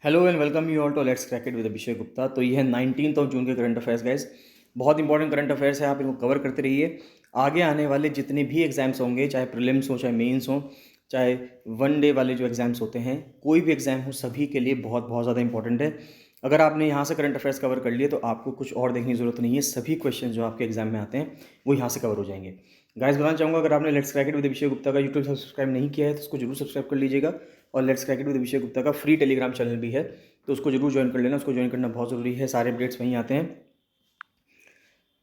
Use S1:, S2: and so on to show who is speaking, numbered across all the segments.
S1: Hello and welcome you all to let's crack it with Abhishek Gupta. तो ये है 19 जून के करंट अफेयर्स गाइस। बहुत इंपॉर्टेंट करंट अफेयर्स है, आप इनको कवर करते रहिए। आगे आने वाले जितने भी एग्जाम्स होंगे, चाहे प्रीलिम्स हो चाहे मेंस हो, चाहे वन डे वाले जो एग्जाम्स होते हैं, कोई भी एग्जाम हो, सभी के लिए बहुत बहुत ज़्यादा इंपॉर्टेंट है। अगर आपने यहाँ से करंट अफेयर्स कवर कर लिए तो आपको कुछ और देखने की ज़रूरत नहीं है। सभी क्वेश्चन जो आपके एग्जाम में आते हैं वो यहाँ से कवर हो जाएंगे। गाइस बताना चाहूँगा, अगर आपने let's crack it with Abhishek Gupta का यूट्यूब सब्सक्राइब नहीं किया है तो उसको जरूर सब्सक्राइब कर लीजिएगा। और let's crack it with Abhishek Gupta का फ्री टेलीग्राम चैनल भी है, तो उसको जरूर ज्वाइन कर लेना। उसको ज्वाइन करना बहुत ज़रूरी है, सारे अपडेट्स वहीं आते हैं।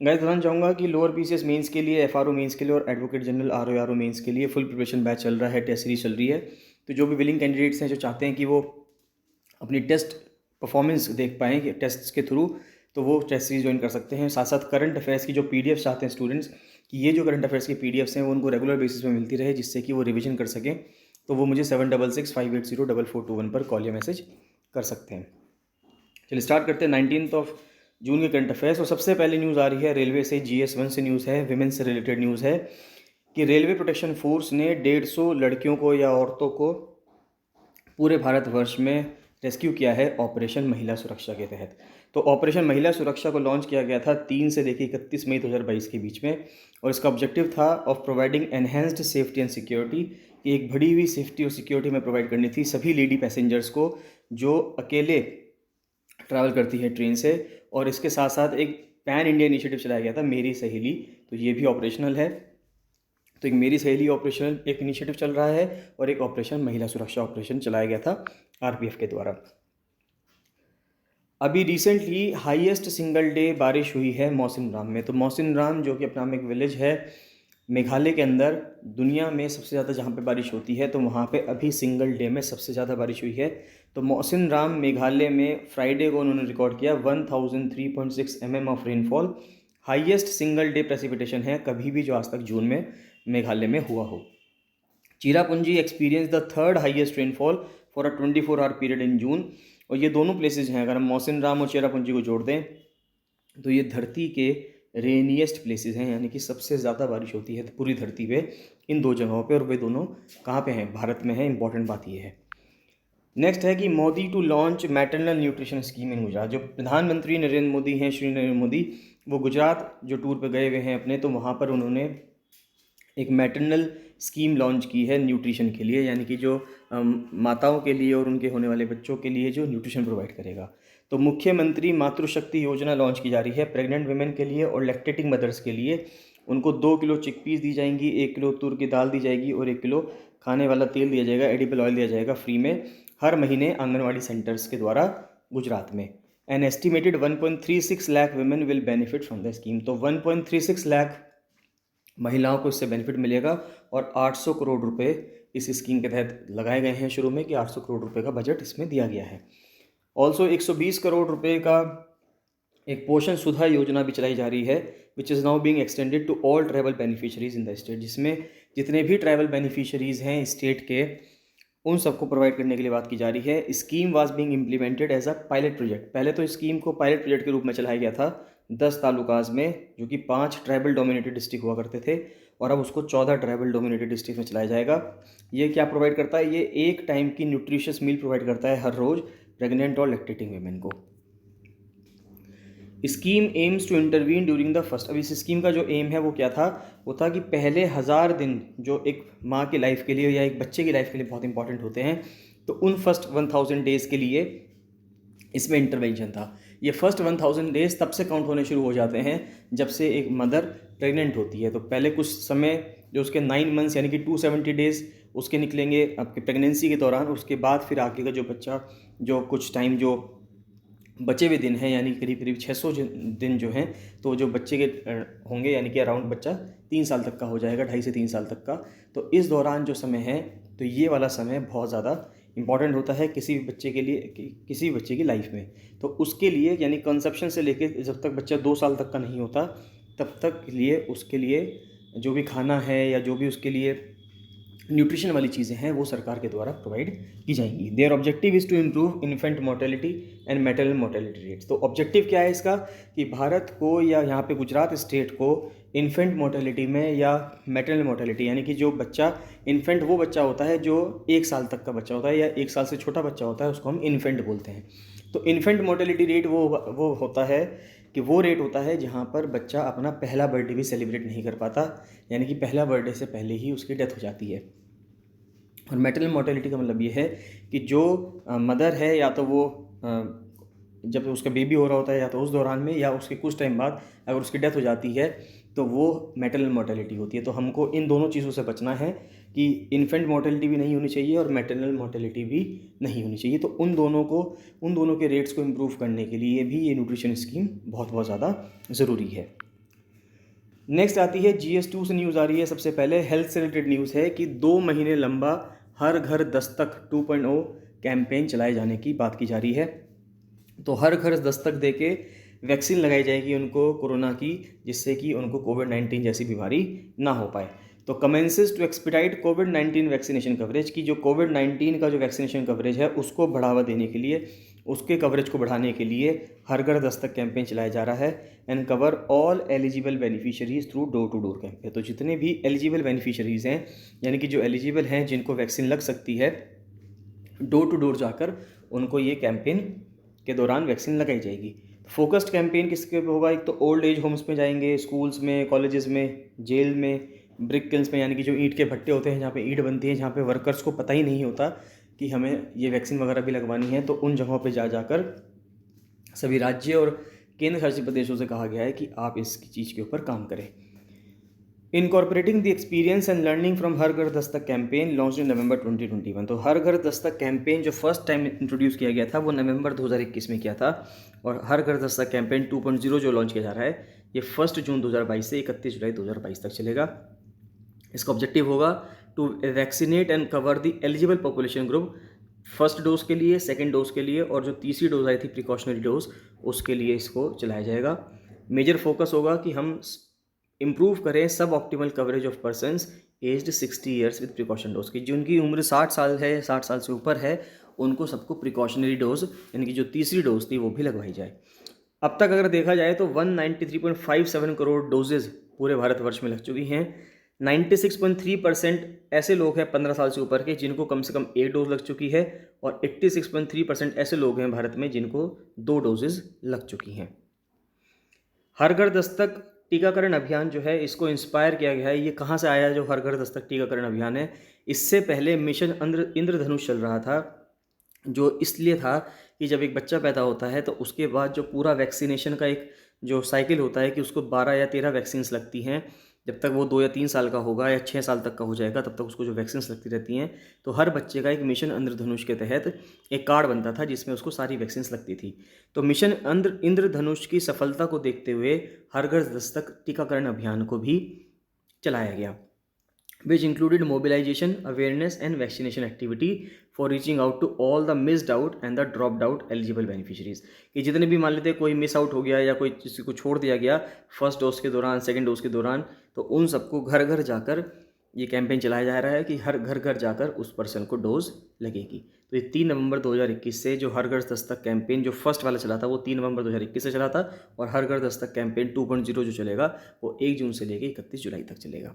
S1: गाइस बताना चाहूँगा कि लोअर पीसीएस मेंस के लिए, एफआरओ मेंस के लिए और एडवोकेट जनरल आरओ मेंस के लिए फुल प्रिपरेशन बैच चल रहा है, टेस्ट सीरीज चल रही है। तो जो भी विलिंग कैंडिडेट्स हैं, जो चाहते हैं कि वो अपनी टेस्ट परफॉर्मेंस देख पाएँ कि टेस्ट के थ्रू, तो वो टेस्ट सीरीज ज्वाइन कर सकते हैं। साथ साथ करंट अफेयर्स की जो पीडीएफ चाहते हैं स्टूडेंट्स कि ये जो करंट अफेयर्स की पीडीएफ्स हैं वो उनको रेगुलर बेसिस पे मिलती रहे, जिससे कि वो रिवीजन कर सकें, तो वो मुझे 7665804421 पर कॉल या मैसेज कर सकते हैं। चलिए स्टार्ट करते हैं 19 जून के करंट अफेयर्स। और सबसे पहले न्यूज़ आ रही है रेलवे से, GS1 से न्यूज़ है, विमेन से रिलेटेड न्यूज़ है कि रेलवे प्रोटेक्शन फोर्स ने 150 लड़कियों को या औरतों को पूरे भारतवर्ष में रेस्क्यू किया है ऑपरेशन महिला सुरक्षा के तहत। तो ऑपरेशन महिला सुरक्षा को लॉन्च किया गया था 3 से लेकर 31 मई 2022 के बीच में। और इसका ऑब्जेक्टिव था of providing enhanced safety and security, कि एक बढ़ी हुई सेफ्टी और सिक्योरिटी में प्रोवाइड करनी थी सभी लेडी पैसेंजर्स को जो अकेले ट्रैवल करती है ट्रेन से। और इसके साथ साथ एक पैन इंडिया इनिशिएटिव चलाया गया था, मेरी सहेली, तो ये भी ऑपरेशनल है। तो एक मेरी सहेली ऑपरेशन एक इनिशिएटिव चल रहा है और एक ऑपरेशन महिला सुरक्षा ऑपरेशन चलाया गया था आरपीएफ के द्वारा। अभी रिसेंटली हाईएस्ट सिंगल डे बारिश हुई है मौसिन राम में। तो मौसिन राम जो कि अपना में एक विलेज है मेघालय के अंदर, दुनिया में सबसे ज़्यादा जहाँ पे बारिश होती है, तो वहाँ पे अभी सिंगल डे में सबसे ज़्यादा बारिश हुई है। तो मौसिन राम मेघालय में फ्राइडे को उन्होंने रिकॉर्ड किया 1003.6 mm of rainfall. Highest single day precipitation है कभी भी जो आज तक जून में मेघालय में हुआ हो। Cherrapunji experience the third highest rainfall for a 24 hour period in June. और ये दोनों प्लेसेज हैं, अगर हम मौसिन राम और चिरापुंजी को जोड़ दें तो ये धरती के रेनिएस्ट प्लेसेस हैं, यानी कि सबसे ज़्यादा बारिश होती है पूरी धरती पे इन दो जगहों पे। और वे दोनों कहाँ पे हैं? भारत में है। इंपॉर्टेंट बात ये है। नेक्स्ट है कि Modi to launch maternal nutrition scheme in Gujarat. जो प्रधानमंत्री नरेंद्र मोदी हैं, श्री नरेंद्र मोदी, वो गुजरात जो टूर पे गए हुए हैं अपने, तो वहाँ पर उन्होंने एक मैटरनल स्कीम लॉन्च की है न्यूट्रिशन के लिए, यानी कि जो माताओं के लिए और उनके होने वाले बच्चों के लिए जो न्यूट्रिशन प्रोवाइड करेगा। तो मुख्यमंत्री मातृशक्ति योजना लॉन्च की जा रही है प्रेग्नेंट वुमेन के लिए और लैक्टेटिंग मदर्स के लिए। उनको 2 किलो चिकपीस दी जाएंगी, 1 किलो तूर की दाल दी जाएगी और 1 किलो खाने वाला तेल दिया जाएगा, एडिबल ऑयल दिया जाएगा फ्री में हर महीने आंगनवाड़ी सेंटर्स के द्वारा गुजरात में। An estimated 1.36 lakh women will benefit from the scheme. तो 1.36 लाख महिलाओं को इससे बेनिफिट मिलेगा और 800 करोड़ रुपए इस स्कीम के तहत लगाए गए हैं शुरू में, कि 800 करोड़ रुपए का बजट इसमें दिया गया है। ऑल्सो 120 करोड़ रुपए का एक पोषण सुधा योजना भी चलाई जा रही है, which is now being extended to all tribal beneficiaries in the state, जिसमें जितने भी ट्राइबल बेनिफिशरीज हैं स्टेट के, उन सबको प्रोवाइड करने के लिए बात की जा रही है। Scheme was being implemented as a pilot project. पहले तो स्कीम को पायलट प्रोजेक्ट के रूप में चलाया गया था 10 तालुकाज में, जो कि 5 ट्राइबल डोमिनेटेड डिस्ट्रिक्ट हुआ करते थे, और अब उसको 14 ट्राइबल डोमिनेटेड डिस्ट्रिक्ट में चलाया जाएगा। ये क्या प्रोवाइड करता है? ये एक टाइम की न्यूट्रिशियस मील प्रोवाइड करता है हर रोज़ प्रेग्नेंट और लैक्टेटिंग वीमेन को। Scheme aims to intervene during the first. अब इस स्कीम का जो एम है वो क्या था? वो था कि पहले 1000 दिन जो एक माँ की लाइफ के लिए या एक बच्चे की लाइफ के लिए बहुत इंपॉर्टेंट होते हैं, तो उन फर्स्ट 1000 डेज़ के लिए इसमें इंटरवेंशन था। ये फर्स्ट 1000 डेज़ तब से काउंट होने शुरू हो जाते हैं जब से एक मदर प्रेग्नेंट होती है। तो पहले कुछ समय जो उसके 9 मंथ्स यानी कि 270 डेज़ उसके निकलेंगे आपके प्रेगनेंसी के दौरान। उसके बाद फिर आगे का जो बच्चा, जो कुछ टाइम जो बचे हुए दिन हैं, यानी करीब करीब 600 दिन जो हैं, तो जो बच्चे के होंगे, यानी कि अराउंड बच्चा 3 साल तक का हो जाएगा, 2.5 से 3 साल तक का। तो इस दौरान जो समय है, तो ये वाला समय बहुत ज़्यादा इंपॉर्टेंट होता है किसी भी बच्चे के लिए, किसी भी बच्चे की लाइफ में। तो उसके लिए, यानी कंसेप्शन से लेकर जब तक बच्चा 2 साल तक का नहीं होता, तब तक लिए उसके लिए जो भी खाना है या जो भी उसके लिए न्यूट्रिशन वाली चीज़ें हैं वो सरकार के द्वारा प्रोवाइड की जाएंगी। Their objective is to improve infant mortality and maternal mortality rates. तो ऑब्जेक्टिव क्या है इसका? कि भारत को या यहाँ पे गुजरात स्टेट को इन्फेंट मोर्टेलिटी में या मैटरनल मोर्टेलिटी, यानी कि जो बच्चा इन्फेंट वो बच्चा होता है जो 1 साल तक का बच्चा होता है या 1 साल से छोटा बच्चा होता है, उसको हम इन्फेंट बोलते हैं। तो इन्फेंट मोर्टेलिटी रेट वो होता है कि वो रेट होता है जहाँ पर बच्चा अपना पहला बर्थडे भी सेलिब्रेट नहीं कर पाता, यानी कि पहला बर्थडे से पहले ही उसकी डेथ हो जाती है। और मैटरनल मोर्टेलिटी का मतलब ये है कि जो मदर है, या तो वो जब उसका बेबी हो रहा होता है या तो उस दौरान में, या उसके कुछ टाइम बाद अगर उसकी डेथ हो जाती है तो वो मैटरनल मोर्टेलिटी होती है। तो हमको इन दोनों चीज़ों से बचना है कि इन्फेंट मोर्टेलिटी भी नहीं होनी चाहिए और मैटरनल मोर्टेलिटी भी नहीं होनी चाहिए। तो उन दोनों के रेट्स को इम्प्रूव करने के लिए भी ये न्यूट्रिशन स्कीम बहुत बहुत ज़्यादा ज़रूरी है। नेक्स्ट आती है GS2 से न्यूज़ आ रही है। सबसे पहले हेल्थ से रिलेटेड न्यूज़ है कि 2 महीने लंबा हर घर दस्तक 2.0 कैंपेन चलाए जाने की बात की जा रही है। तो हर घर दस्तक दे के वैक्सीन लगाई जाएगी उनको कोरोना की, जिससे कि उनको कोविड-19 जैसी बीमारी ना हो पाए। तो कमेंसेस टू एक्सपीडाइट कोविड-19 वैक्सीनेशन कवरेज, की जो कोविड-19 का जो वैक्सीनेशन कवरेज है उसको बढ़ावा देने के लिए, उसके कवरेज को बढ़ाने के लिए हर घर दस्तक कैंपेन चलाया जा रहा है। And cover all eligible beneficiaries through door to door campaign. तो जितने भी एलिजिबल बेनिफिशरीज़ हैं, यानी कि जो एलिजिबल हैं, जिनको वैक्सीन लग सकती है, डोर टू डोर जाकर उनको ये कैंपेन के दौरान वैक्सीन लगाई जाएगी। फोकस्ड कैंपेन किसके पे होगा? एक तो ओल्ड एज होम्स में जाएंगे, स्कूल्स में, कॉलेजेस में, जेल में, ब्रिक किल्स में, यानी कि जो ईंट के भट्टे होते हैं जहाँ पे ईंट बनती है, जहाँ पे वर्कर्स को पता ही नहीं होता कि हमें ये वैक्सीन वगैरह भी लगवानी है। तो उन जगहों पे जाकर सभी राज्य और केंद्र शासित प्रदेशों से कहा गया है कि आप इस चीज़ के ऊपर काम करें। Incorporating the experience and learning from her घर दस्तक कैंपेन लॉन्च इन नवंबर 2021। तो हर घर दस्तक कैंपेन जो फर्स्ट टाइम इंट्रोड्यूस किया गया था वो नवंबर 2021 में किया था। और हर घर दस्तक कैंपेन 2.0 जो लॉन्च किया जा रहा है, ये 1 जून 2022 से 31 जुलाई 2022 तक चलेगा। इसका ऑब्जेक्टिव होगा to vaccinate and cover the eligible population group, first dose के लिए, सेकेंड डोज के लिए, और जो तीसरी डोज आई थी प्रिकॉशनरी डोज, उसके लिए इसको चलाया जाएगा। मेजर फोकस होगा कि हम इम्प्रूव करें सब optimal coverage of persons aged 60 years with precaution dose की। जिनकी उम्र 60 साल है, 60 साल से ऊपर है, उनको सबको प्रिकॉशनरी डोज, यानी कि जो तीसरी डोज थी, वो भी लगवाई जाए। अब तक अगर देखा जाए तो 193.57 करोड़ डोजेज पूरे भारतवर्ष में लग चुकी हैं। 96.3% ऐसे लोग हैं 15 साल से ऊपर के जिनको कम से कम 1 डोज लग चुकी है, और 86.3% ऐसे लोग हैं भारत में जिनको 2 डोजेज लग चुकी हैं। हर घर दस्तक टीकाकरण अभियान जो है, इसको इंस्पायर किया गया है। ये कहाँ से आया जो हर घर दस्तक टीकाकरण अभियान है? इससे पहले मिशन इंद्रधनुष चल रहा था, जो इसलिए था कि जब एक बच्चा पैदा होता है तो उसके बाद जो पूरा वैक्सीनेशन का एक जो साइकिल होता है कि उसको 12 या 13 वैक्सीन्स लगती हैं। जब तक वो 2 या 3 साल का होगा या 6 साल तक का हो जाएगा, तब तक उसको जो वैक्सीन्स लगती रहती हैं। तो हर बच्चे का एक मिशन इंद्रधनुष के तहत एक कार्ड बनता था जिसमें उसको सारी वैक्सीन्स लगती थी। तो मिशन इंद्रधनुष की सफलता को देखते हुए हर घर दस्तक टीकाकरण अभियान को भी चलाया गया, which included mobilization, awareness and vaccination activity for reaching out to all the missed out and the dropped out eligible beneficiaries। कि जितने भी मान लेते कोई मिस आउट हो गया या कोई किसी को छोड़ दिया गया फर्स्ट डोज के दौरान, सेकंड डोज के दौरान, तो उन सबको घर घर जाकर ये कैंपेन चलाया जा रहा है कि हर घर घर जाकर उस पर्सन को डोज लगेगी। तो ये 3 नवंबर 2021 से जो हर घर दस्तक कैंपेन जो फर्स्ट वाला चला था वो 3 नवंबर 2021 से चला था, और हर घर दस्तक कैंपेन 2.0 जो चलेगा वो 1 जून से लेकर 31 जुलाई तक चलेगा।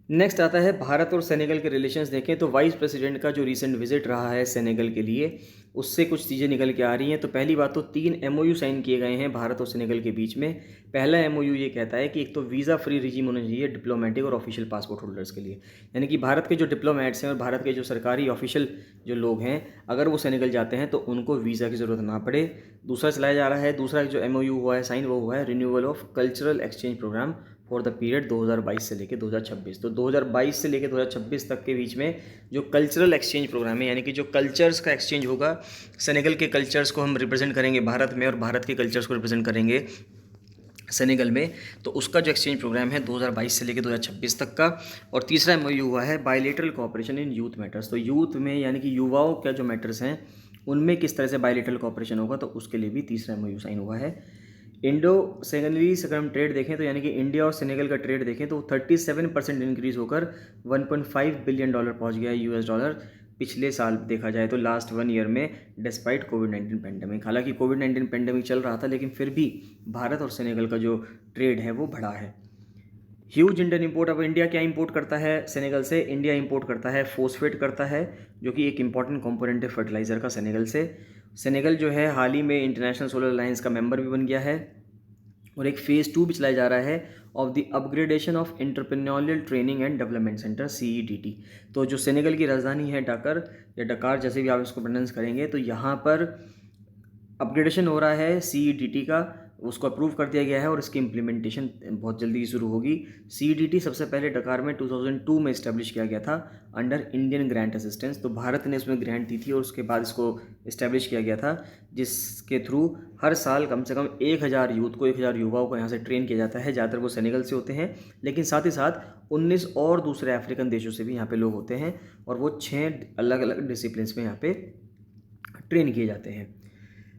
S1: नेक्स्ट आता है भारत और सेनेगल के रिलेशंस। देखें तो वाइस प्रेसिडेंट का जो रीसेंट विजिट रहा है सेनेगल के लिए, उससे कुछ चीज़ें निकल के आ रही हैं। तो पहली बात तो 3 MOU साइन किए गए हैं भारत और सेनेगल के बीच में। पहला MOU ये कहता है कि एक तो वीज़ा फ्री रिजीम होना चाहिए डिप्लोमेटिक और ऑफिशियल पासपोर्ट होल्डर्स के लिए, यानी कि भारत के जो डिप्लोमेट्स हैं और भारत के जो सरकारी ऑफिशियल जो लोग हैं, अगर वो सेनेगल जाते हैं तो उनको वीज़ा की ज़रूरत ना पड़े। दूसरा चलाया जा रहा है, दूसरा जो MOU हुआ है साइन, वो हुआ है renewal of cultural exchange programme for the period 2022 से लेकर 2026। तो 2022 से लेकर 2026 तक के बीच में जो कल्चरल एक्सचेंज प्रोग्राम है, यानी कि जो कल्चर्स का एक्सचेंज होगा, सेनेगल के कल्चर्स को हम रिप्रेजेंट करेंगे भारत में और भारत के कल्चर्स को रिप्रेजेंट करेंगे सेनेगल में, तो उसका जो एक्सचेंज प्रोग्राम है 2022 से लेकर 2026 तक का। और तीसरा MOU हुआ है bilateral cooperation in youth matters. तो यूथ में यानी कि युवाओं का जो मैटर्स हैं उनमें किस तरह से बायलेटरल कोऑपरेशन होगा, तो उसके लिए भी तीसरा MOU साइन हुआ है। इंडो सेनेगलीज अगर हम ट्रेड देखें तो यानी कि इंडिया और सेनेगल का ट्रेड देखें तो 37% इंक्रीज़ होकर $1.5 बिलियन पहुंच गया है US डॉलर। पिछले साल देखा जाए तो लास्ट 1 ईयर में, डिस्पाइट कोविड-19 पैंडेमिक। हालांकि कोविड-19 पैंडेमिक चल रहा था, लेकिन फिर भी भारत और सेनेगल का जो ट्रेड है वो बढ़ा है। Huge Indian import. अब इंडिया क्या इंपोर्ट करता है सेनेगल से? इंडिया इंपोर्ट करता है फोस्फेट करता है, जो कि एक इंपॉर्टेंट कंपोनेंट है फर्टिलाइज़र का सेनेगल से। सेनेगल जो है हाल ही में इंटरनेशनल सोलर अलायंस का मेंबर भी बन गया है, और एक फेज़ 2 भी चलाया जा रहा है of the upgradation of entrepreneurial training and development centre CETT। तो जो सेनेगल की राजधानी है डाकर या डकार, जैसे भी आप इसको प्रोनाउंस करेंगे, तो यहाँ पर अपग्रेडेशन हो रहा है CETT का, उसको अप्रूव कर दिया गया है और इसकी इम्प्लीमेंटेशन बहुत जल्दी शुरू होगी। CETT सबसे पहले डकार में 2002 में इस्टेब्लिश किया गया था अंडर इंडियन ग्रांट असिस्टेंस। तो भारत ने इसमें ग्रांट दी थी और उसके बाद इसको इस्टेब्लिश किया गया था, जिसके थ्रू हर साल कम से कम 1000 यूथ को, 1000 युवाओं को यहाँ से ट्रेन किया जाता है। ज़्यादातर वो सेनेगल से होते हैं, लेकिन साथ ही साथ 19 और दूसरे अफ्रीकन देशों से भी यहाँ पे लोग होते हैं, और वो 6 अलग अलग डिसिप्लिन्स में यहाँ पे ट्रेन किए जाते हैं।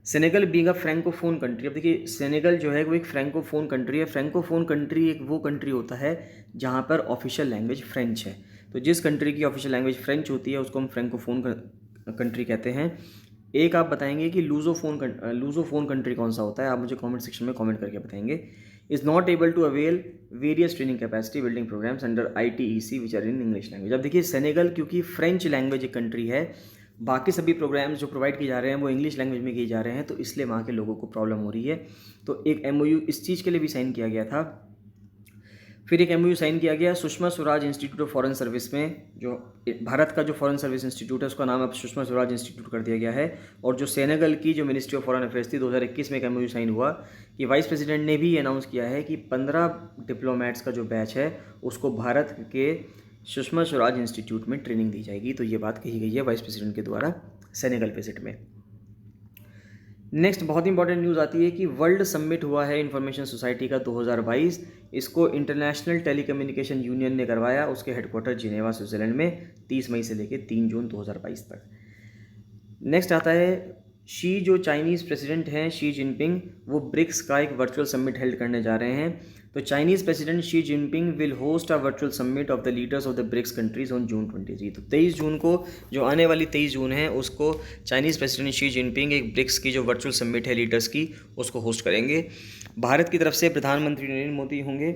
S1: Senegal being a francophone country. अब देखिए, सेनेगल जो है वो एक फ्रैंकोफोन कंट्री है। फ्रैंकोफोन कंट्री एक वो कंट्री होता है जहाँ पर ऑफिशियल लैंग्वेज फ्रेंच है। तो जिस कंट्री की ऑफिशियल लैंग्वेज फ्रेंच होती है उसको हम फ्रैंकोफोन कंट्री कहते हैं। एक आप बताएंगे कि लूजोफोन कंट्री कौन सा होता है? आप मुझे कमेंट सेक्शन में कमेंट करके बताएंगे। Is not able to avail various training capacity building programmes under ITEC which are in English language. अब देखिए, सेनेगल क्योंकि फ्रेंच लैंग्वेज एक कंट्री है, बाकी सभी प्रोग्राम्स जो प्रोवाइड किए जा रहे हैं वो इंग्लिश लैंग्वेज में किए जा रहे हैं, तो इसलिए वहाँ के लोगों को प्रॉब्लम हो रही है। तो एक MOU इस चीज़ के लिए भी साइन किया गया था। फिर एक MOU साइन किया गया Sushma Swaraj institute of foreign service में। जो भारत का जो फॉरेन सर्विस इंस्टीट्यूट है उसका नाम अब सुषमा स्वराज इंस्टीट्यूट कर दिया गया है। और जो सेनेगल की जो मिनिस्ट्री ऑफ फॉरेन अफेयर्स थी, 2021 में एक MOU साइन हुआ कि वाइस प्रेसिडेंट ने भी अनाउंस किया है कि 15 डिप्लोमेट्स का जो बैच है उसको भारत के सुषमा स्वराज इंस्टीट्यूट में ट्रेनिंग दी जाएगी। तो ये बात कही गई है वाइस प्रेसिडेंट के द्वारा सेनेगल विजिट में। नेक्स्ट बहुत इंपॉर्टेंट न्यूज़ आती है कि वर्ल्ड समिट हुआ है इंफॉर्मेशन सोसाइटी का 2022। इसको इंटरनेशनल टेलीकम्युनिकेशन यूनियन ने करवाया, उसके हेडक्वार्टर जिनेवा स्विट्जरलैंड में 30 मई से लेकर 3 जून 2022 तक। नेक्स्ट आता है जो चाइनीज़ प्रेसिडेंट हैं शी जिनपिंग, वो ब्रिक्स का एक वर्चुअल समिट हेल्ड करने जा रहे हैं। तो Chinese president Xi Jinping will host a virtual summit of the leaders of the BRICS countries on June 23। तो 23 जून को, जो आने वाली 23 जून है, उसको चाइनीज़ प्रेसिडेंट शी जिनपिंग एक ब्रिक्स की जो वर्चुअल समिट है लीडर्स की, उसको होस्ट करेंगे। भारत की तरफ से प्रधानमंत्री नरेंद्र मोदी होंगे,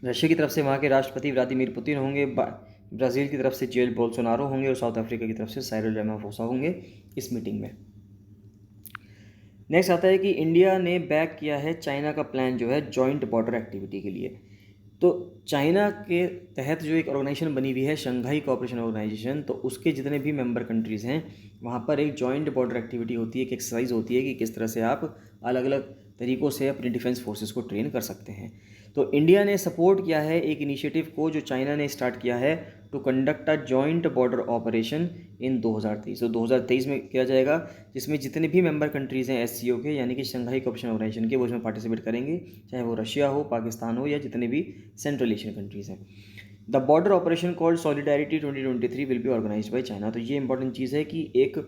S1: रशिया की तरफ से वहाँ के राष्ट्रपति व्लादिमीर पुतिन होंगे, ब्राज़ील की तरफ से जेल बोल्सोनारो होंगे, और साउथ अफ्रीका की तरफ से साइरिल रामाफोसा होंगे इस मीटिंग में। नेक्स्ट आता है कि इंडिया ने बैक किया है चाइना का प्लान जो है जॉइंट बॉर्डर एक्टिविटी के लिए। तो चाइना के तहत जो एक ऑर्गेनाइजेशन बनी हुई है शंघाई कोऑपरेशन ऑर्गेनाइजेशन, तो उसके जितने भी मेंबर कंट्रीज़ हैं वहाँ पर एक जॉइंट बॉर्डर एक्टिविटी होती है, एक एक्सरसाइज होती है कि किस तरह से आप अलग अलग तरीक़ों से अपनी डिफेंस फोर्सेस को ट्रेन कर सकते हैं। तो इंडिया ने सपोर्ट किया है एक इनिशिएटिव को जो चाइना ने स्टार्ट किया है to conduct a joint border operation in 2023। तो 2023 में किया जाएगा, जिसमें जितने भी मेंबर कंट्रीज़ हैं SCO के, यानी कि शंघाई कोऑपरेशन ऑर्गेनाइजेशन के, वो इसमें पार्टिसिपेट करेंगे, चाहे वो रशिया हो, पाकिस्तान हो, या जितने भी सेंट्रल एशियन कंट्रीज़ हैं। The border operation called solidarity 2023 will be organised by China. तो ये इंपॉर्टेंट चीज़ है कि एक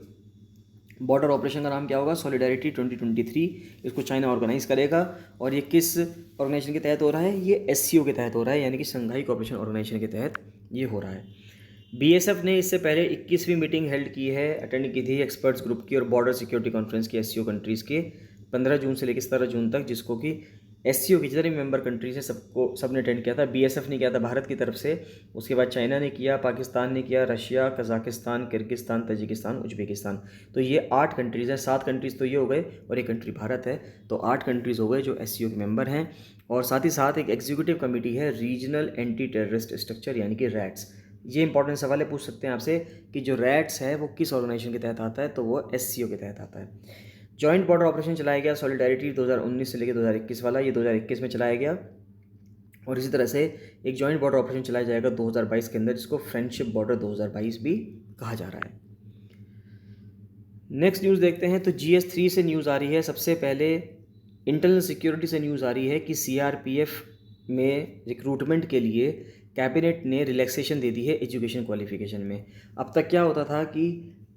S1: बॉर्डर ऑपरेशन का नाम क्या होगा? सॉलिडारिटी 2023। इसको चाइना ऑर्गेनाइज करेगा, और ये किस ऑर्गेनाइजेशन के तहत हो रहा है? ये SCO के तहत हो रहा है, यानी कि शंघाई कोऑपरेशन ऑर्गेनाइजेशन के तहत ये हो रहा है। BSF ने इससे पहले 21वीं मीटिंग हेल्ड की है, अटेंड की थी एक्सपर्ट्स ग्रुप की और बॉर्डर सिक्योरिटी कॉन्फ्रेंस की SCO कंट्रीज़ के 15 जून से लेकर 17 जून तक, जिसको कि SCO की जितने भी मेंबर कंट्रीज हैं सबने अटेंड किया था। BSF ने किया था भारत की तरफ से, उसके बाद चाइना ने किया, पाकिस्तान ने किया, Russia, Kazakhstan, Kyrgyzstan, Tajikistan, Uzbekistan. तो ये 8 कंट्रीज़ हैं। 7 कंट्रीज़ तो ये हो गए और एक कंट्री भारत है, तो 8 कंट्रीज़ हो गए जो SCO के मेंबर हैं। और साथ ही साथ एक एग्जीक्यूटिव कमेटी है रीजनल एंटी टेररिस्ट स्ट्रक्चर, यानी कि RATS। ये इंपॉर्टेंट सवाल है, पूछ सकते हैं आपसे कि जो RATS है वो किस ऑर्गेनाइजेशन के तहत आता है? तो वो SCO के तहत आता है। जॉइंट बॉर्डर ऑपरेशन चलाया गया सॉलिडारिटी 2019 से लेकर 2021 वाला, ये 2021 में चलाया गया, और इसी तरह से एक जॉइंट बॉर्डर ऑपरेशन चलाया जाएगा 2022 के अंदर, जिसको फ्रेंडशिप बॉर्डर 2022 भी कहा जा रहा है। नेक्स्ट न्यूज़ देखते हैं, तो GS3 से न्यूज़ आ रही है। सबसे पहले इंटरनल सिक्योरिटी से न्यूज़ आ रही है कि CRPF में रिक्रूटमेंट के लिए कैबिनेट ने रिलैक्सेशन दे दी है एजुकेशन क्वालिफिकेशन में। अब तक क्या होता था कि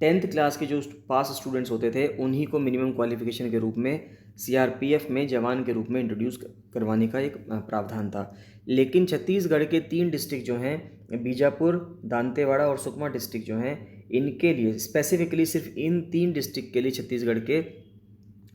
S1: 10th क्लास के जो पास स्टूडेंट्स होते थे उन्हीं को मिनिमम क्वालिफिकेशन के रूप में CRPF में जवान के रूप में इंट्रोड्यूस करवाने का एक प्रावधान था। लेकिन छत्तीसगढ़ के 3 डिस्ट्रिक्ट जो हैं, बीजापुर, दांतेवाड़ा और सुकमा डिस्ट्रिक्ट जो हैं, इनके लिए स्पेसिफिकली सिर्फ इन 3 डिस्ट्रिक्ट के लिए छत्तीसगढ़ के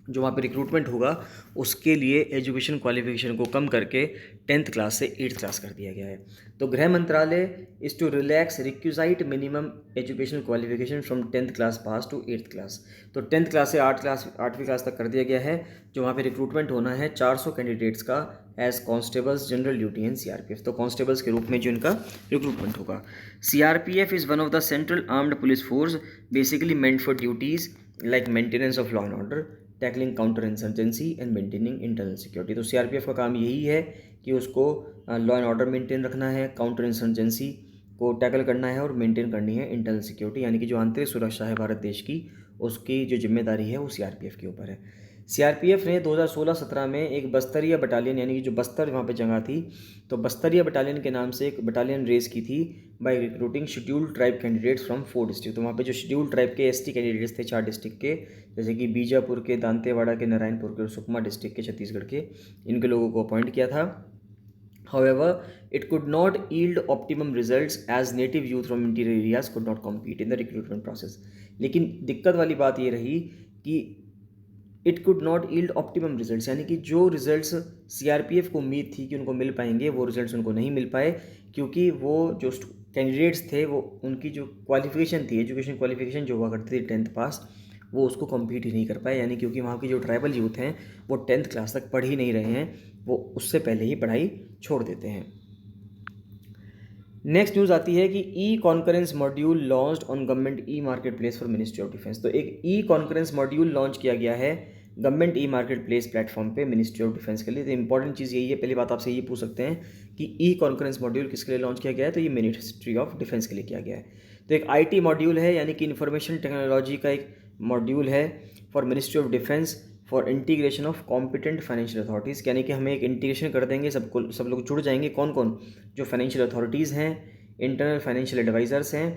S1: जो वहाँ पे रिक्रूटमेंट होगा उसके लिए एजुकेशन क्वालिफिकेशन को कम करके 10th क्लास से 8th क्लास कर दिया गया है। तो गृह मंत्रालय is to relax requisite minimum education qualification from 10th class pass to 8th class. तो 10th क्लास से 8वीं क्लास तक कर दिया गया है। जो वहाँ पे रिक्रूटमेंट होना है 400 कैंडिडेट्स का as constables general duty and CRPF. तो कॉन्स्टेबल्स के रूप में जो इनका रिक्रूटमेंट होगा। CRPF is one of the central armed police force basically meant for duties like maintenance of law and order, tackling counter insurgency and maintaining internal security. तो CRPF का काम यही है कि उसको लॉ एंड ऑर्डर मेंटेन रखना है, counter insurgency को टैकल करना है और मेंटेन करनी है इंटरनल सिक्योरिटी, यानी कि जो आंतरिक सुरक्षा है भारत देश की, उसकी जो जिम्मेदारी है वो सीआरपीएफ के ऊपर है। सीआरपीएफ ने 2016-17 में एक बस्तरिया बटालियन, यानी कि जो बस्तर वहाँ पे जगह थी, तो बस्तरिया बटालियन के नाम से एक बटालियन रेस की थी by recruiting scheduled tribe candidates from 4 district. तो वहाँ पे जो शेड्यूल्ड ट्राइब के एसटी कैंडिडेट्स थे 4 डिस्ट्रिक्ट के, जैसे कि बीजापुर के, दांतेवाड़ा के, नारायणपुर के और सुकमा डिस्ट्रिक्ट के छत्तीसगढ़ के, इनके लोगों को अपॉइंट किया था। However, it could not yield optimum results as native youth from interior areas could not compete in the recruitment process. लेकिन दिक्कत वाली बात ये रही कि it could not yield optimum results, यानी कि जो रिजल्ट्स सीआरपीएफ को उम्मीद थी कि उनको मिल पाएंगे वो रिजल्ट्स उनको नहीं मिल पाए, क्योंकि वो जो कैंडिडेट्स थे वो उनकी जो क्वालिफिकेशन थी, एजुकेशन क्वालिफिकेशन जो हुआ करती थी 10th पास, वो उसको कम्पीट ही नहीं कर पाए। यानी क्योंकि वहाँ की जो ट्राइबल यूथ हैं वो 10th क्लास तक पढ़ ही नहीं रहे हैं, वो उससे पहले ही पढ़ाई छोड़ देते हैं। नेक्स्ट न्यूज़ आती है कि e concurrence module launched on Government e Market Place for Ministry of Defence. तो एक ई कॉन्करेंस मॉड्यूल लॉन्च किया गया है Government e Market Place platform पे मिनिस्ट्री ऑफ डिफेंस के लिए। तो इंपॉर्टेंट चीज़ यही है, पहली बात आपसे ये पूछ सकते हैं कि ई कॉन्करेंस मॉड्यूल किसके लिए लॉन्च किया गया है, तो ये मिनिस्ट्री ऑफ डिफेंस के लिए किया गया है। तो एक आईटी मॉड्यूल है, यानी कि इंफॉर्मेशन टेक्नोलॉजी का एक मॉड्यूल है for Ministry of defence for integration of competent financial authorities, यानी कि हमें एक इंटीग्रेशन कर देंगे, सब लोग जुड़ जाएंगे। कौन कौन? जो फाइनेंशियल अथॉरिटीज़ हैं, इंटरनल फाइनेंशियल एडवाइज़र्स हैं,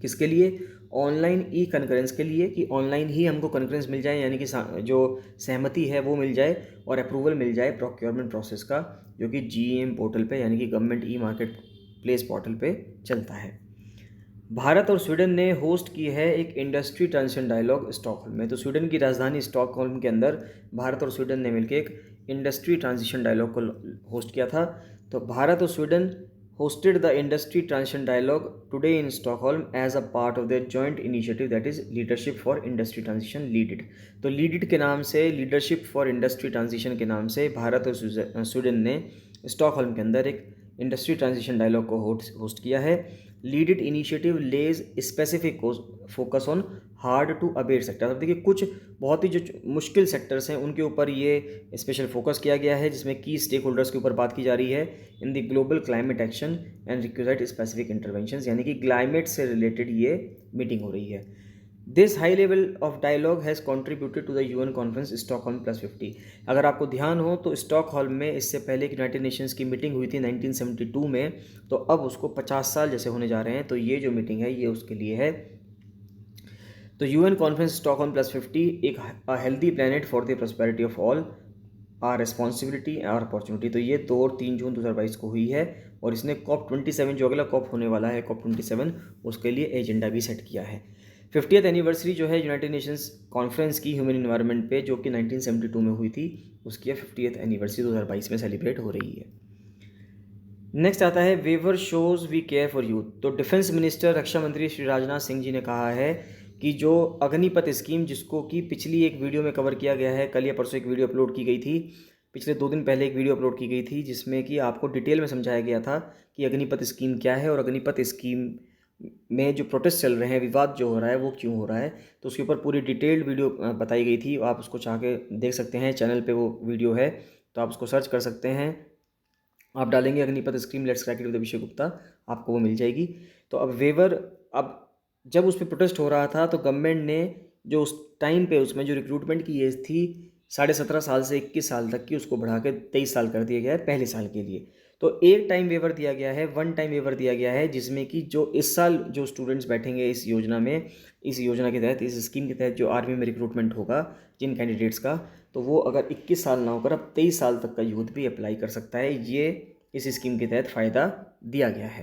S1: किसके लिए? ऑनलाइन ई कन्करेंस के लिए, कि ऑनलाइन ही हमको कन्करेंस मिल जाए, यानी कि जो सहमति है वो मिल जाए और अप्रूवल मिल जाए प्रोक्योरमेंट प्रोसेस का, जो कि जीएम पोर्टल पे, यानी कि government e Market place portal पे चलता है। भारत और स्वीडन ने होस्ट की है एक इंडस्ट्री ट्रांजिशन डायलॉग स्टॉकहोल्म में। तो स्वीडन की राजधानी स्टॉकहोल्म के अंदर भारत और स्वीडन ने मिलकर एक इंडस्ट्री ट्रांजिशन डायलॉग को होस्ट किया था। तो भारत और Sweden hosted the industry transition dialogue today in Stockholm as a part of their joint initiative that is leadership for industry transition lead-it। तो lead-it के नाम से, leadership for industry transition के नाम से भारत और स्वीडन ने स्टॉकहोल्म के अंदर एक इंडस्ट्री ट्रांजिशन डायलॉग को होस्ट किया है। LeadIT initiative lays specific focus on hard to abate sector. अब देखिए कुछ बहुत ही जो मुश्किल सेक्टर्स हैं उनके ऊपर ये स्पेशल फोकस किया गया है, जिसमें की स्टेक होल्डर्स के ऊपर बात की जा रही है in the global climate action and requisite specific interventions, यानी कि क्लाइमेट से रिलेटेड ये मीटिंग हो रही है। This high level of dialogue has contributed to the UN conference Stockholm +50। अगर आपको ध्यान हो तो स्टॉकहोल्म में इससे पहले एक यूनाइटेड नेशंस की मीटिंग हुई थी 1972 में, तो अब उसको 50 साल जैसे होने जा रहे हैं, तो ये जो मीटिंग है ये उसके लिए है। तो यूएन कॉन्फ्रेंस स्टॉकहोल्म +50 एक healthy planet for the prosperity of all, our responsibility our opportunity. तो ये 2 और 3 जून 2022 को हुई है और इसने COP27 जो अगला COP होने वाला है COP27, उसके लिए एजेंडा भी सेट किया है। 50th एनिवर्सरी जो है यूनाइटेड नेशंस कॉन्फ्रेंस की ह्यूमन इन्वायरमेंट पे, जो कि 1972 में हुई थी, उसकी 50th एनिवर्सरी 2022 में सेलिब्रेट हो रही है। नेक्स्ट आता है waver shows we care for youth. तो डिफेंस मिनिस्टर, रक्षा मंत्री श्री राजनाथ सिंह जी ने कहा है कि जो अग्निपथ स्कीम, जिसको कि पिछली एक वीडियो में कवर किया गया है, कल या परसों एक वीडियो अपलोड की गई थी, पिछले 2 दिन पहले एक वीडियो अपलोड की गई थी, जिसमें कि आपको डिटेल में समझाया गया था कि अग्निपथ स्कीम क्या है और अग्निपथ स्कीम में जो प्रोटेस्ट चल रहे हैं, विवाद जो हो रहा है वो क्यों हो रहा है। तो उसके ऊपर पूरी डिटेल्ड वीडियो बताई गई थी, आप उसको चाह के देख सकते हैं, चैनल पे वो वीडियो है, तो आप उसको सर्च कर सकते हैं। आप डालेंगे Agnipath scheme let's crack it with Abhishek Gupta, आपको वो मिल जाएगी। तो अब जब उस पर प्रोटेस्ट हो रहा था तो गवर्नमेंट ने जो उस टाइम पे उसमें जो रिक्रूटमेंट की एज थी 17.5 साल से 21 साल तक की, उसको बढ़ा के 23 साल कर दिया गया है पहले साल के लिए। तो एक टाइम वेवर दिया गया है, 1 टाइम वेवर दिया गया है, जिसमें कि जो इस साल जो स्टूडेंट्स बैठेंगे इस योजना में, इस योजना के तहत, इस स्कीम के तहत जो आर्मी में रिक्रूटमेंट होगा जिन कैंडिडेट्स का, तो वो अगर 21 साल ना होकर अब 23 साल तक का यूथ भी अप्लाई कर सकता है। ये इस स्कीम के तहत फ़ायदा दिया गया है।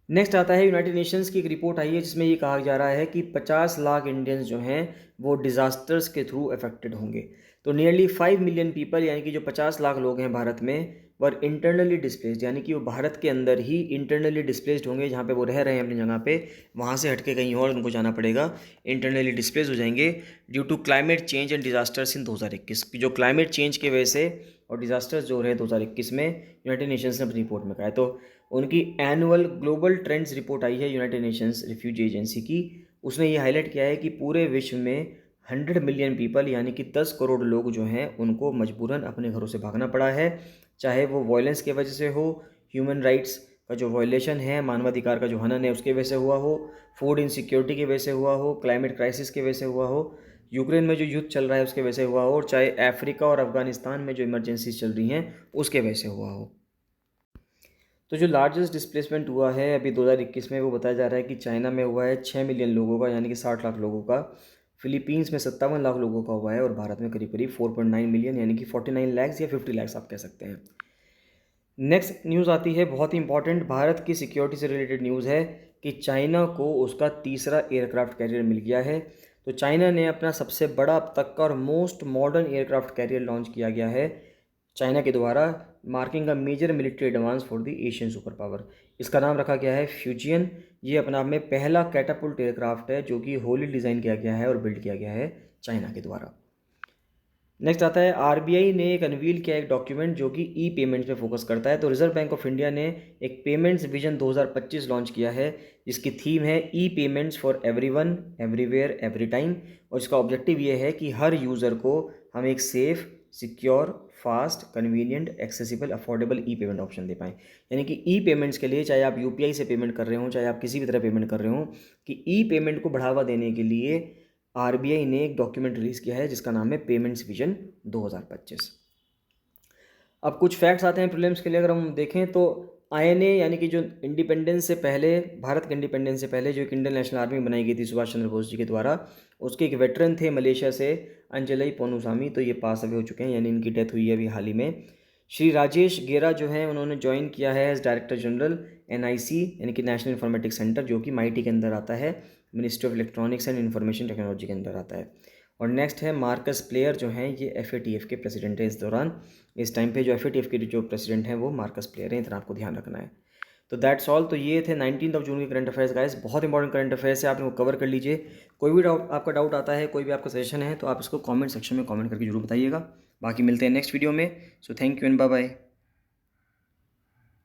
S1: नेक्स्ट आता है यूनाइटेड नेशंस की एक रिपोर्ट आई है जिसमें ये कहा जा रहा है कि 50 लाख इंडियंस जो हैं वो डिज़ास्टर्स के थ्रू अफेक्टेड होंगे। तो नियरली 5 मिलियन पीपल यानी कि जो 50 लाख लोग हैं भारत में वर इंटरनली डिस्प्लेस्ड, यानी कि वो भारत के अंदर ही इंटरनली डिस्प्लेस्ड होंगे। जहाँ पे वो रह रहे हैं अपनी जगह पे, वहाँ से हटके कहीं और उनको जाना पड़ेगा, इंटरनली डिस्प्लेस हो जाएंगे due to climate change and disasters in 2021। जो क्लाइमेट चेंज की वजह से और डिजास्टर्स जो रहे 2021 में, यूनाइटेड नेशंस ने अपनी रिपोर्ट में कहा है। तो उनकी एनुअल ग्लोबल ट्रेंड्स रिपोर्ट आई है यूनाइटेड नेशंस रिफ्यूजी एजेंसी की। उसने ये हाईलाइट किया है कि पूरे विश्व में 100 मिलियन पीपल यानी कि 10 करोड़ लोग जो हैं उनको मजबूरन अपने घरों से भागना पड़ा है, चाहे वो वायलेंस की वजह से हो, ह्यूमन राइट्स का जो वायलेशन है, मानवाधिकार का जो हनन है उसकी वजह से हुआ हो, फूड इनसिक्योरिटी की वजह से हुआ हो, क्लाइमेट क्राइसिस की वजह से हुआ हो, यूक्रेन में जो युद्ध चल रहा है उसके वजह से हुआ हो, और चाहे अफ्रीका और अफगानिस्तान में जो इमरजेंसीज चल रही हैं उसके वजह से हुआ हो। तो जो लार्जेस्ट डिस्प्लेसमेंट हुआ है अभी 2021 में, वो बताया जा रहा है कि चाइना में हुआ है 6 मिलियन लोगों का यानी कि 60 लाख लोगों का, फिलीपींस में 57 लाख लोगों का हुआ है, और भारत में करीब करीब 4.9 मिलियन यानी कि 49 लैक्स या 50 लैक्स आप कह सकते हैं। नेक्स्ट न्यूज़ आती है बहुत ही इंपॉर्टेंट, भारत की सिक्योरिटी से रिलेटेड न्यूज़ है कि चाइना को उसका तीसरा एयरक्राफ्ट कैरियर मिल गया है। तो चाइना ने अपना सबसे बड़ा अब तक का और most modern aircraft carrier launch किया गया है चाइना के द्वारा, marking a major military advance for the Asian super power. इसका नाम रखा गया है फ्यूजियन। ये अपने आप में पहला कैटापुल्ट एयरक्राफ्ट है जो कि होली डिज़ाइन किया गया है और बिल्ड किया गया है चाइना के द्वारा। नेक्स्ट आता है आरबीआई ने एक अनवील किया एक डॉक्यूमेंट जो कि ई पेमेंट्स पे फोकस करता है। तो रिजर्व बैंक ऑफ इंडिया ने एक पेमेंट्स विजन 2025 लॉन्च किया है जिसकी थीम है e payments for everyone everywhere every time, और इसका ऑब्जेक्टिव ये है कि हर यूज़र को हम एक safe, secure, fast, convenient, accessible, affordable e payment option दे पाएँ। यानी कि ई पेमेंट्स के लिए, चाहे आप यूपीआई से पेमेंट कर रहे हो, चाहे आप किसी भी तरह पेमेंट कर रहे हो, कि ई पेमेंट को बढ़ावा देने के लिए आरबीआई ने एक डॉक्यूमेंट रिलीज़ किया है जिसका नाम है पेमेंट्स विजन 2025। अब कुछ फैक्ट्स आते हैं प्रीलिम्स के लिए। अगर हम देखें तो आईएनए यानी कि जो इंडिपेंडेंस से पहले, भारत के इंडिपेंडेंस से पहले जो एक इंडियन नेशनल आर्मी बनाई गई थी सुभाष चंद्र बोस जी के द्वारा, उसके एक वेटरन थे मलेशिया से, अंजलई पोनुसामी, तो ये पास अवे हो चुके हैं यानी इनकी डेथ हुई है अभी हाल ही में। श्री राजेश गेरा जो हैं उन्होंने ज्वाइन किया है एज डायरेक्टर जनरल एनआईसी यानी कि नेशनल इंफॉर्मेटिक्स सेंटर, जो कि माईटी के अंदर आता है, ministry of electronics and information technology के अंदर आता है। और नेक्स्ट है मार्कस प्लेयर जो हैं, ये एफएटीएफ के प्रेसिडेंट हैं इस दौरान। इस टाइम पे जो एफएटीएफ के जो प्रेसिडेंट हैं वो मार्कस प्लेयर हैं, इतना आपको ध्यान रखना है। तो दैट्स ऑल। तो ये थे 19 जून के करंट अफेयर्स गाइस, बहुत इंपॉर्टेंट करंट अफेयर्स है, आप इनको कवर कर लीजिए। कोई भी डाउट, आपका डाउट आता है, कोई भी आपका सजेशन है, तो आप इसको कमेंट सेक्शन में कमेंट करके जरूर बताइएगा। बाकी मिलते हैं नेक्स्ट वीडियो में। So thank you and bye bye.